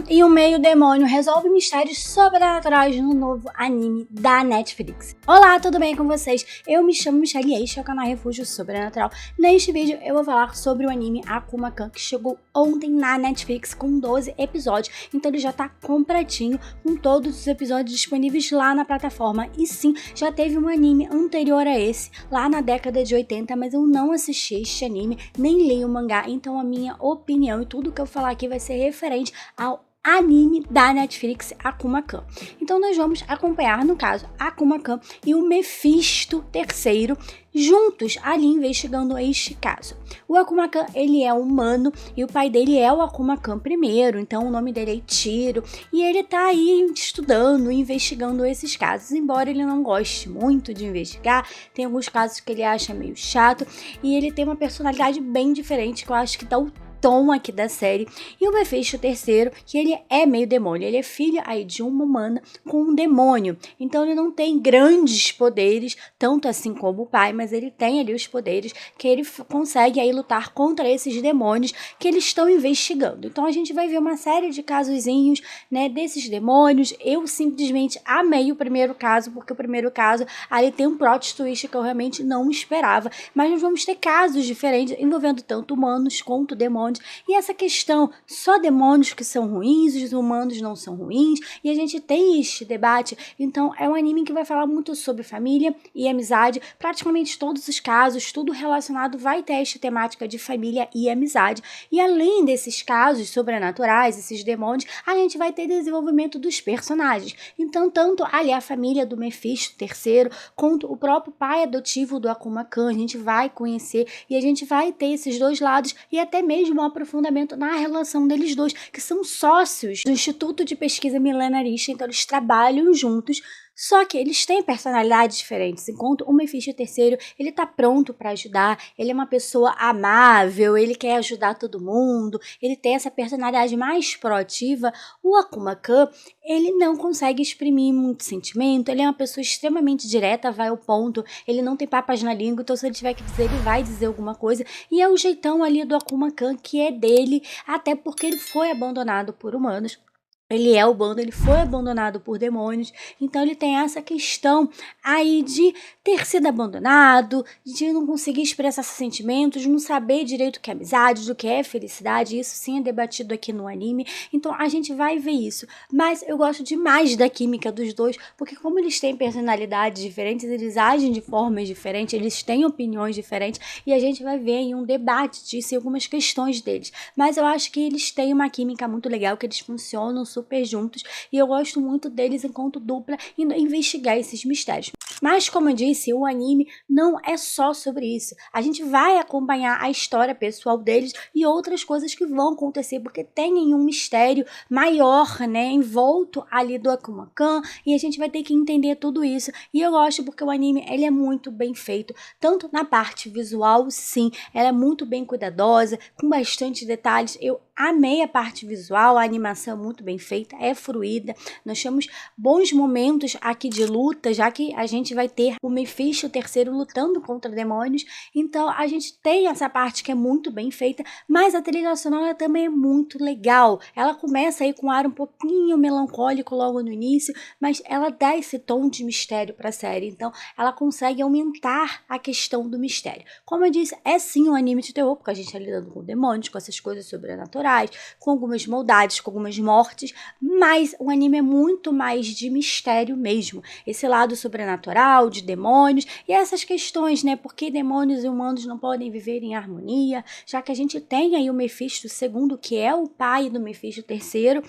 e um meio demônio resolve mistérios sobrenaturais no novo anime da Netflix. Olá, tudo bem com vocês? Eu me chamo Michelle e este é o canal Refúgio Sobrenatural. Neste vídeo eu vou falar sobre o anime Akuma-kan, que chegou ontem na Netflix com 12 episódios, então ele já tá completinho com todos os episódios disponíveis lá na plataforma. E sim, já teve um anime anterior a esse, lá na década de 80, mas eu não assisti este anime, nem li o mangá, então a minha opinião e tudo que eu falar aqui vai ser referente ao anime da Netflix Akuma-kan. Então nós vamos acompanhar, no caso, Akuma-kan e o Mephisto III juntos ali investigando este caso. O Akuma-kan, ele é humano e o pai dele é o Akuma-kan primeiro, então o nome dele é Ichiro, e ele tá aí estudando e investigando esses casos, embora ele não goste muito de investigar, tem alguns casos que ele acha meio chato, e ele tem uma personalidade bem diferente, que eu acho que dá o tom aqui da série. E o Mephisto III, que ele é meio demônio, ele é filho aí de uma humana com um demônio, então ele não tem grandes poderes, tanto assim como o pai, mas ele tem ali os poderes que ele consegue aí lutar contra esses demônios que eles estão investigando. Então a gente vai ver uma série de casozinhos, né, desses demônios. Eu simplesmente amei o primeiro caso, porque o primeiro caso ali tem um plot twist que eu realmente não esperava, mas nós vamos ter casos diferentes envolvendo tanto humanos quanto demônios. E essa questão, só demônios que são ruins, os humanos não são ruins, e a gente tem este debate. Então é um anime que vai falar muito sobre família e amizade. Praticamente todos os casos, tudo relacionado vai ter esta temática de família e amizade. E além desses casos sobrenaturais, esses demônios, a gente vai ter desenvolvimento dos personagens. Então tanto ali a família do Mephisto III, quanto o próprio pai adotivo do Akuma-kan, a gente vai conhecer, e a gente vai ter esses dois lados, e até mesmo um aprofundamento na relação deles dois, que são sócios do Instituto de Pesquisa Milenarista, então eles trabalham juntos. Só que eles têm personalidades diferentes, enquanto o Mephisto III, ele tá pronto para ajudar, ele é uma pessoa amável, ele quer ajudar todo mundo, ele tem essa personalidade mais proativa. O Akuma-kan, ele não consegue exprimir muito sentimento, ele é uma pessoa extremamente direta, vai ao ponto, ele não tem papas na língua, então se ele tiver que dizer, ele vai dizer alguma coisa, e é o jeitão ali do Akuma-kan que é dele, até porque ele foi abandonado por humanos. Ele é o bando, ele foi abandonado por demônios, então ele tem essa questão aí de ter sido abandonado, de não conseguir expressar seus sentimentos, de não saber direito o que é amizade, do que é felicidade. Isso sim é debatido aqui no anime, então a gente vai ver isso. Mas eu gosto demais da química dos dois, porque como eles têm personalidades diferentes, eles agem de formas diferentes, eles têm opiniões diferentes, e a gente vai ver aí um debate disso e algumas questões deles. Mas eu acho que eles têm uma química muito legal, que eles funcionam super juntos, e eu gosto muito deles enquanto dupla e investigar esses mistérios. Mas como eu disse, o anime não é só sobre isso. A gente vai acompanhar a história pessoal deles e outras coisas que vão acontecer, porque tem um mistério maior, né, envolto ali do Akuma-kan, e a gente vai ter que entender tudo isso. E eu gosto porque o anime, ele é muito bem feito, tanto na parte visual, sim, ela é muito bem cuidadosa, com bastante detalhes. Eu amei a parte visual, a animação é muito bem feita, é fluida. Nós temos bons momentos aqui de luta, já que a gente vai ter o Mephisto III lutando contra demônios, então a gente tem essa parte que é muito bem feita, mas a trilha sonora também é muito legal. Ela começa aí com um ar um pouquinho melancólico logo no início, mas ela dá esse tom de mistério para a série, então ela consegue aumentar a questão do mistério. Como eu disse, é sim um anime de terror, porque a gente está lidando com demônios, com essas coisas sobrenaturais, com algumas maldades, com algumas mortes, mas o anime é muito mais de mistério mesmo. Esse lado sobrenatural, de demônios, e essas questões, né? Porque demônios e humanos não podem viver em harmonia, já que a gente tem aí o Mephisto II, que é o pai do Mephisto III,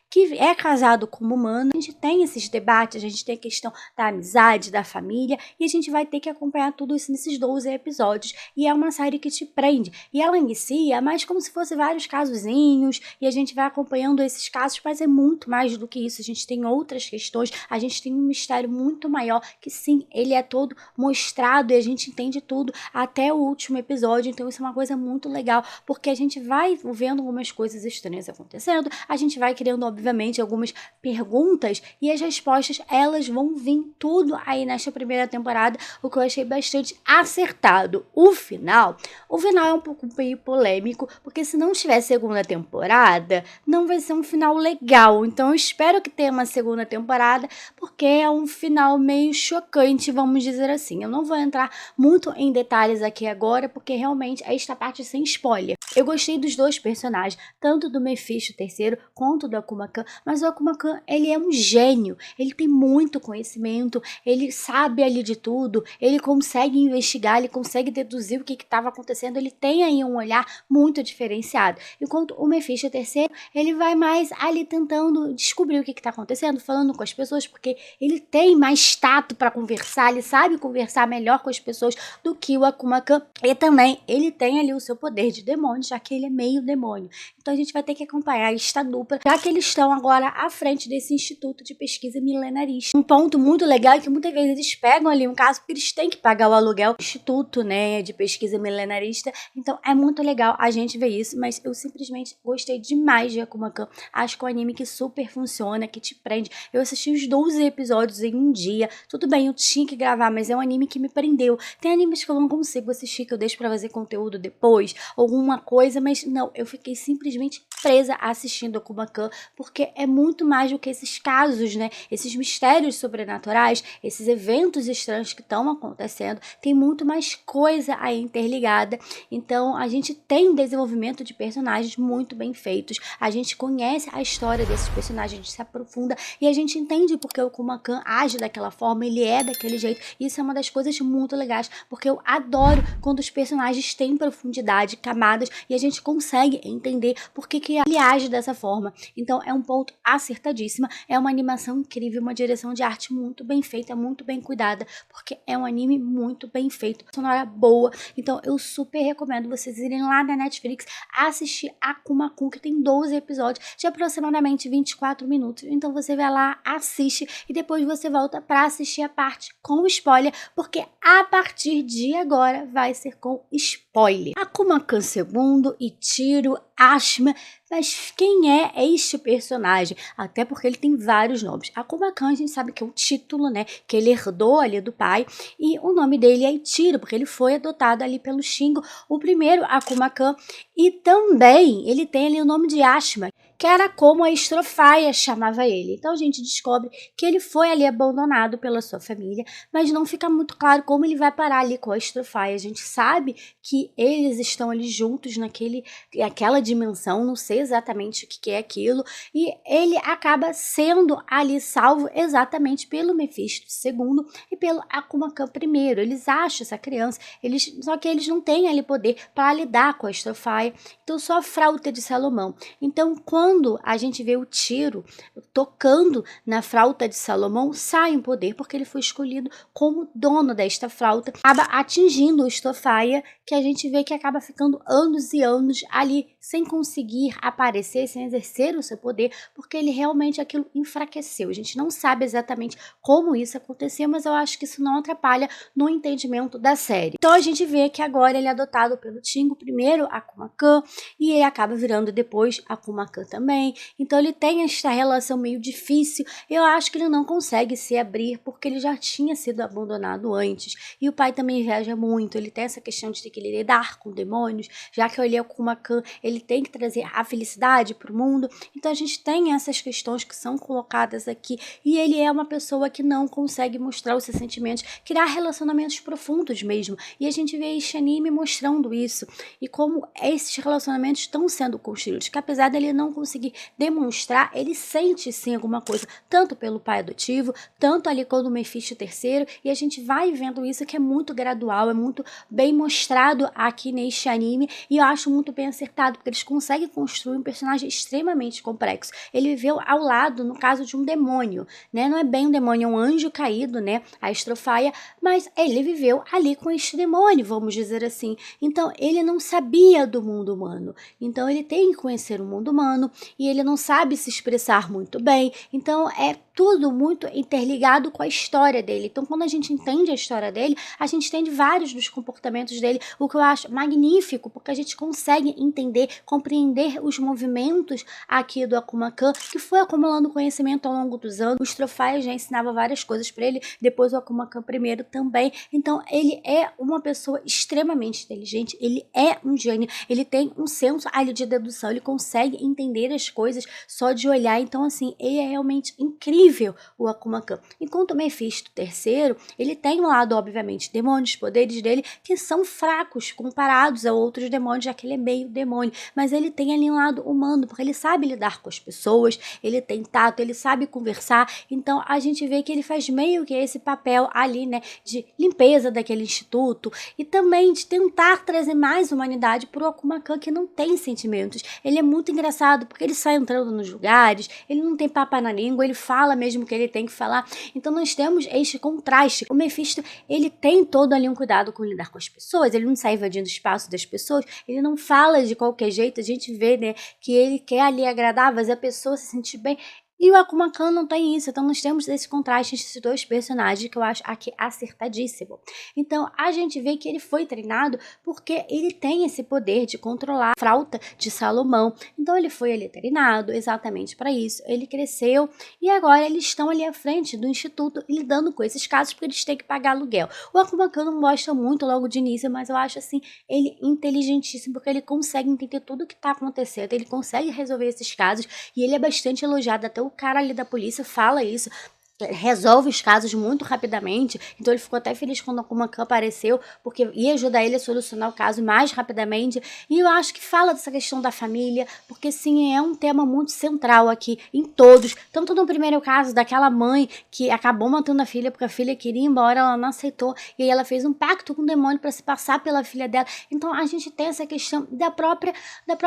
que é casado como humano. A gente tem esses debates, a gente tem a questão da amizade, da família, e a gente vai ter que acompanhar tudo isso nesses 12 episódios, e é uma série que te prende, e ela inicia mais como se fosse vários casozinhos, e a gente vai acompanhando esses casos, mas é muito mais do que isso. A gente tem outras questões, a gente tem um mistério muito maior, que sim, ele é todo mostrado, e a gente entende tudo até o último episódio. Então isso é uma coisa muito legal, porque a gente vai vendo algumas coisas estranhas acontecendo, a gente vai criando obviamente, algumas perguntas e as respostas, elas vão vir tudo aí nesta primeira temporada, o que eu achei bastante acertado. O final é um pouco meio polêmico, porque se não tiver segunda temporada, não vai ser um final legal. Então eu espero que tenha uma segunda temporada, porque é um final meio chocante, vamos dizer assim. Eu não vou entrar muito em detalhes aqui agora, porque realmente esta parte é sem spoiler. Eu gostei dos dois personagens, tanto do Mephisto III quanto do Akuma Khan, mas o Akuma Khan, ele é um gênio, ele tem muito conhecimento, ele sabe ali de tudo, ele consegue investigar, ele consegue deduzir o que estava acontecendo, ele tem aí um olhar muito diferenciado. Enquanto o Mephisto III, ele vai mais ali tentando descobrir o que está acontecendo, falando com as pessoas, porque ele tem mais tato para conversar, ele sabe conversar melhor com as pessoas do que o Akuma Khan, e também ele tem ali o seu poder de demônio, já que ele é meio demônio. Então a gente vai ter que acompanhar esta dupla, já que eles estão agora à frente desse Instituto de Pesquisa Milenarista. Um ponto muito legal é que muitas vezes eles pegam ali um caso porque eles têm que pagar o aluguel do Instituto, né, de Pesquisa Milenarista. Então é muito legal a gente ver isso, mas eu simplesmente gostei demais de Akuma Khan. Acho que é um anime que super funciona, que te prende. Eu assisti os 12 episódios em um dia. Tudo bem, eu tinha que gravar, mas é um anime que me prendeu. Tem animes que eu não consigo assistir, que eu deixo pra fazer conteúdo depois, alguma coisa, mas não, eu fiquei simplesmente presa assistindo Akuma Khan, porque é muito mais do que esses casos, né? Esses mistérios sobrenaturais, esses eventos estranhos que estão acontecendo, tem muito mais coisa aí interligada. Então a gente tem um desenvolvimento de personagens muito bem feitos, a gente conhece a história desses personagens, a gente se aprofunda e a gente entende porque o Akuma Khan age daquela forma, ele é daquele jeito. Isso é uma das coisas muito legais, porque eu adoro quando os personagens têm profundidade, camadas, e a gente consegue entender por que ele age dessa forma. Então é um ponto acertadíssimo, é uma animação incrível, uma direção de arte muito bem feita, muito bem cuidada, porque é um anime muito bem feito, sonora boa. Então eu super recomendo vocês irem lá na Netflix assistir Akuma Kun, que tem 12 episódios de aproximadamente 24 minutos. Então você vai lá, assiste e depois você volta para assistir a parte com spoiler, porque a partir de agora vai ser com spoiler. Akuma Khan II, Ichiro, Ashima, mas quem é este personagem? Até porque ele tem vários nomes. Akuma Khan, a gente sabe que é o título, né, que ele herdou ali do pai, e o nome dele é Ichiro, porque ele foi adotado ali pelo Shingo, o primeiro Akuma Khan, e também ele tem ali o nome de Ashima, que era como a Estrofaia chamava ele. Então a gente descobre que ele foi ali abandonado pela sua família, mas não fica muito claro como ele vai parar ali com a Estrofaia. A gente sabe que eles estão ali juntos naquela dimensão, não sei exatamente o que é aquilo, e ele acaba sendo ali salvo exatamente pelo Mephisto II e pelo Akuma Khan I. Eles acham essa criança, só que eles não têm ali poder para lidar com a Estrofaia, então só a flauta de Salomão. Então quando a gente vê o Tiro tocando na flauta de Salomão, sai um poder, porque ele foi escolhido como dono desta flauta, acaba atingindo o Estrofaia, que a gente vê que acaba ficando anos e anos ali sem conseguir aparecer, sem exercer o seu poder, porque ele realmente aquilo enfraqueceu. A gente não sabe exatamente como isso aconteceu, mas eu acho que isso não atrapalha no entendimento da série. Então a gente vê que agora ele é adotado pelo Shingo, primeiro Akuma Khan, e ele acaba virando depois Akuma Khan também. Então ele tem esta relação meio difícil. Eu acho que ele não consegue se abrir porque ele já tinha sido abandonado antes. E o pai também viaja muito, ele tem essa questão de ter que lidar com demônios, já que ele é Akuma Khan, ele tem que trazer a felicidade para o mundo. Então a gente tem essas questões que são colocadas aqui, e ele é uma pessoa que não consegue mostrar os seus sentimentos, criar relacionamentos profundos mesmo. E a gente vê este anime mostrando isso, e como esses relacionamentos estão sendo construídos, que apesar dele não conseguir demonstrar, ele sente sim alguma coisa, tanto pelo pai adotivo, tanto ali quando o Mephisto III, e a gente vai vendo isso que é muito gradual, é muito bem mostrado aqui neste anime, e eu acho muito bem acertado, porque eles conseguem construir um personagem extremamente complexo. Ele viveu ao lado, no caso, de um demônio, né? Não é bem um demônio, é um anjo caído, né? A Estrofaia, mas ele viveu ali com este demônio, vamos dizer assim. Então, ele não sabia do mundo humano. Então, ele tem que conhecer o mundo humano, e ele não sabe se expressar muito bem. Então é tudo muito interligado com a história dele. Então quando a gente entende a história dele, a gente entende vários dos comportamentos dele, o que eu acho magnífico, porque a gente consegue entender, compreender os movimentos aqui do Akuma Khan, que foi acumulando conhecimento ao longo dos anos. O Strofaia já ensinava várias coisas para ele, depois o Akuma Khan primeiro também. Então ele é uma pessoa extremamente inteligente, ele é um gênio, ele tem um senso ali de dedução, ele consegue entender as coisas só de olhar. Então assim, ele é realmente incrível, o Akuma Khan. Enquanto o Mephisto III, ele tem um lado, obviamente, demônios, poderes dele, que são fracos comparados a outros demônios, já que ele é meio demônio, mas ele tem ali um lado humano, porque ele sabe lidar com as pessoas, ele tem tato, ele sabe conversar. Então a gente vê que ele faz meio que esse papel ali, né, de limpeza daquele instituto e também de tentar trazer mais humanidade pro Akuma Khan, que não tem sentimentos. Ele é muito engraçado, porque ele sai entrando nos lugares, ele não tem papa na língua, ele fala mesmo que ele tem que falar. Então nós temos este contraste. O Mephisto, ele tem todo ali um cuidado com lidar com as pessoas, ele não sai invadindo o espaço das pessoas, ele não fala de qualquer jeito. A gente vê, né, que ele quer ali agradar, fazer a pessoa se sentir bem. E o Akuma Khan não tem isso, então nós temos esse contraste entre esses dois personagens que eu acho aqui acertadíssimo. Então a gente vê que ele foi treinado porque ele tem esse poder de controlar a frauta de Salomão. Então ele foi ali treinado exatamente para isso, ele cresceu e agora eles estão ali à frente do instituto lidando com esses casos porque eles têm que pagar aluguel. O Akuma Khan não gosta muito logo de início, mas eu acho assim, ele inteligentíssimo porque ele consegue entender tudo o que está acontecendo, ele consegue resolver esses casos e ele é bastante elogiado. Até o cara ali da polícia fala isso, resolve os casos muito rapidamente. Então ele ficou até feliz quando o Akuma Khan apareceu, porque ia ajudar ele a solucionar o caso mais rapidamente. E eu acho que fala dessa questão da família, porque sim, é um tema muito central aqui em todos, tanto no primeiro caso daquela mãe que acabou matando a filha porque a filha queria ir embora, ela não aceitou, e aí ela fez um pacto com o demônio para se passar pela filha dela. Então a gente tem essa questão da própria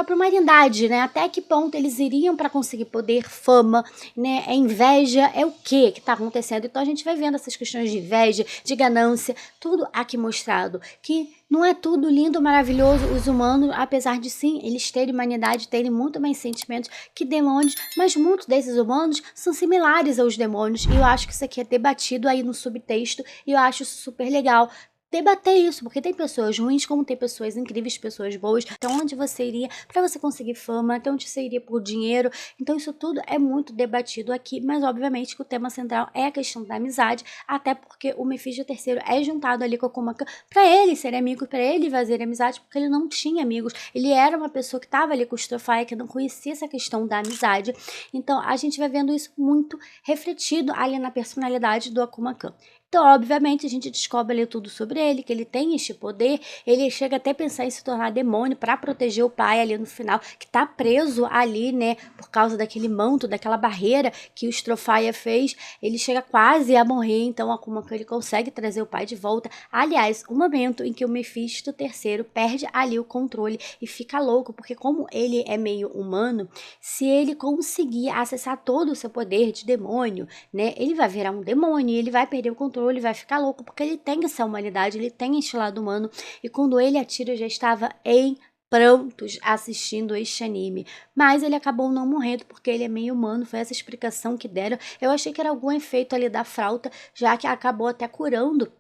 humanidade, né? Até que ponto eles iriam para conseguir poder, fama, né? É inveja, é o quê que está acontecendo? Então a gente vai vendo essas questões de inveja, de ganância, tudo aqui mostrado, que não é tudo lindo, maravilhoso, os humanos, apesar de sim, eles terem humanidade, terem muito mais sentimentos que demônios, mas muitos desses humanos são similares aos demônios, e eu acho que isso aqui é debatido aí no subtexto, e eu acho isso super legal. Debater isso, porque tem pessoas ruins como tem pessoas incríveis, pessoas boas. Então onde você iria para você conseguir fama, até onde você iria por dinheiro. Então isso tudo é muito debatido aqui, mas obviamente que o tema central é a questão da amizade, até porque o Mephisto III é juntado ali com a Akuma Khan para ele ser amigo, para ele fazer amizade, porque ele não tinha amigos, ele era uma pessoa que estava ali com o Strofaia, que não conhecia essa questão da amizade. Então a gente vai vendo isso muito refletido ali na personalidade do Akuma Khan. Então, obviamente, a gente descobre ali tudo sobre ele, que ele tem este poder, ele chega até a pensar em se tornar demônio para proteger o pai ali no final, que tá preso ali, né, por causa daquele manto, daquela barreira que o Strofaia fez. Ele chega quase a morrer, então a Akuma Khan ele consegue trazer o pai de volta. Aliás, o momento em que o Mephisto III perde ali o controle e fica louco, porque como ele é meio humano, se ele conseguir acessar todo o seu poder de demônio, né, ele vai virar um demônio, ele vai perder o controle, ele vai ficar louco, porque ele tem essa humanidade, ele tem este lado humano, e quando ele atira, eu já estava em prontos assistindo este anime, mas ele acabou não morrendo, porque ele é meio humano, foi essa explicação que deram. Eu achei que era algum efeito ali da frauta, já que acabou até curando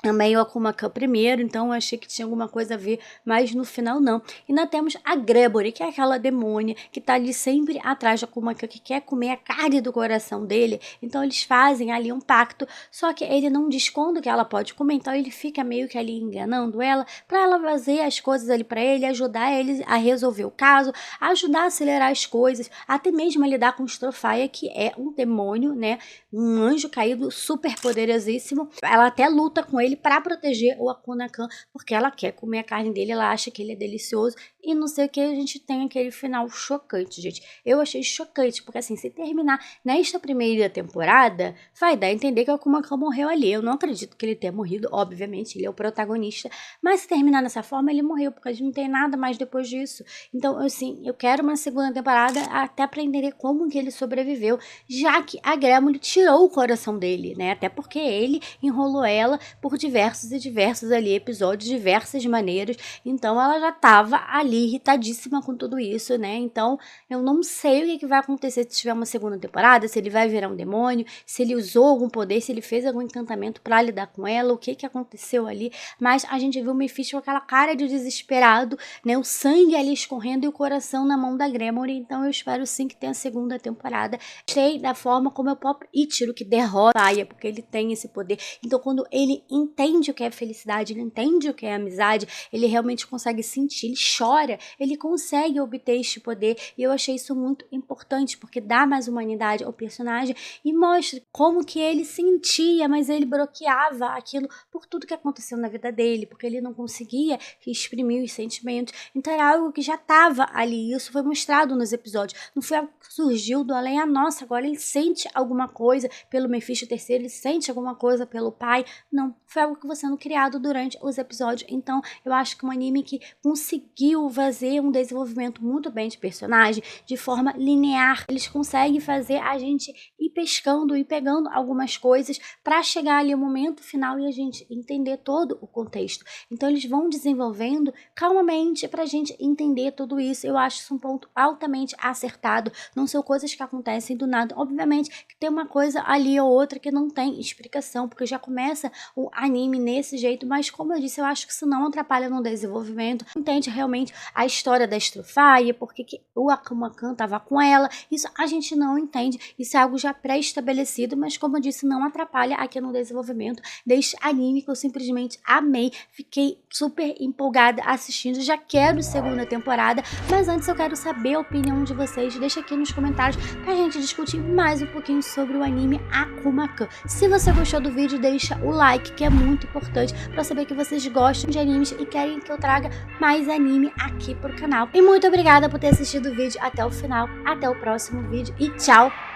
também o Akuma Khan primeiro, então eu achei que tinha alguma coisa a ver, mas no final não. E nós temos a Gregory, que é aquela demônia que tá ali sempre atrás do Akuma Khan, que quer comer a carne do coração dele. Então eles fazem ali um pacto, só que ele não diz quando que ela pode comer, então ele fica meio que ali enganando ela, pra ela fazer as coisas ali pra ele, ajudar ele a resolver o caso, ajudar a acelerar as coisas, até mesmo a lidar com o Strofaia, que é um demônio, né, um anjo caído super poderosíssimo. Ela até luta com ele para proteger o Akuma Khan, porque ela quer comer a carne dele, ela acha que ele é delicioso e não sei o que. A gente tem aquele final chocante, gente. Eu achei chocante, porque assim, se terminar nesta primeira temporada, vai dar a entender que o Akuma Khan morreu ali. Eu não acredito que ele tenha morrido, obviamente, ele é o protagonista, mas se terminar dessa forma, ele morreu, porque a gente não tem nada mais depois disso. Então, assim, eu quero uma segunda temporada até para entender como que ele sobreviveu, já que a Gremory tirou o coração dele, né? Até porque ele enrolou ela por diversos e diversos ali episódios, diversas maneiras. Então ela já estava ali ali irritadíssima com tudo isso, né? Então, eu não sei o que vai acontecer se tiver uma segunda temporada, se ele vai virar um demônio, se ele usou algum poder, se ele fez algum encantamento pra lidar com ela, o que aconteceu ali. Mas a gente viu o Mephisto com aquela cara de desesperado, né? O sangue ali escorrendo e o coração na mão da Gremory. Então, eu espero sim que tenha a segunda temporada. Gostei da forma como é o Pop Ichiro que derrota a Aya, porque ele tem esse poder. Então, quando ele entende o que é felicidade, ele entende o que é amizade, ele realmente consegue sentir, ele chora, ele consegue obter este poder, e eu achei isso muito importante, porque dá mais humanidade ao personagem e mostra como que ele sentia, mas ele bloqueava aquilo por tudo que aconteceu na vida dele, porque ele não conseguia exprimir os sentimentos. Então era algo que já estava ali, isso foi mostrado nos episódios, não foi algo que surgiu do além, nossa, agora ele sente alguma coisa pelo Mephisto III, ele sente alguma coisa pelo pai, não, foi algo que foi sendo criado durante os episódios. Então eu acho que um anime que conseguiu fazer um desenvolvimento muito bem de personagem, de forma linear, eles conseguem fazer a gente ir pescando e pegando algumas coisas para chegar ali ao momento final e a gente entender todo o contexto. Então eles vão desenvolvendo calmamente pra gente entender tudo isso. Eu acho isso um ponto altamente acertado, não são coisas que acontecem do nada. Obviamente que tem uma coisa ali ou outra que não tem explicação, porque já começa o anime nesse jeito, mas como eu disse, eu acho que isso não atrapalha no desenvolvimento. Entende realmente a história da Astrofire, porque que o Akuma-kan tava com ela, isso a gente não entende, isso é algo já pré-estabelecido, mas como eu disse, não atrapalha aqui no desenvolvimento deste anime que eu simplesmente amei, fiquei super empolgada assistindo, já quero segunda temporada, mas antes eu quero saber a opinião de vocês, deixa aqui nos comentários pra gente discutir mais um pouquinho sobre o anime Akuma-kan. Se você gostou do vídeo, deixa o like, que é muito importante pra saber que vocês gostam de animes e querem que eu traga mais anime aqui pro canal. E muito obrigada por ter assistido o vídeo até o final, até o próximo vídeo e tchau!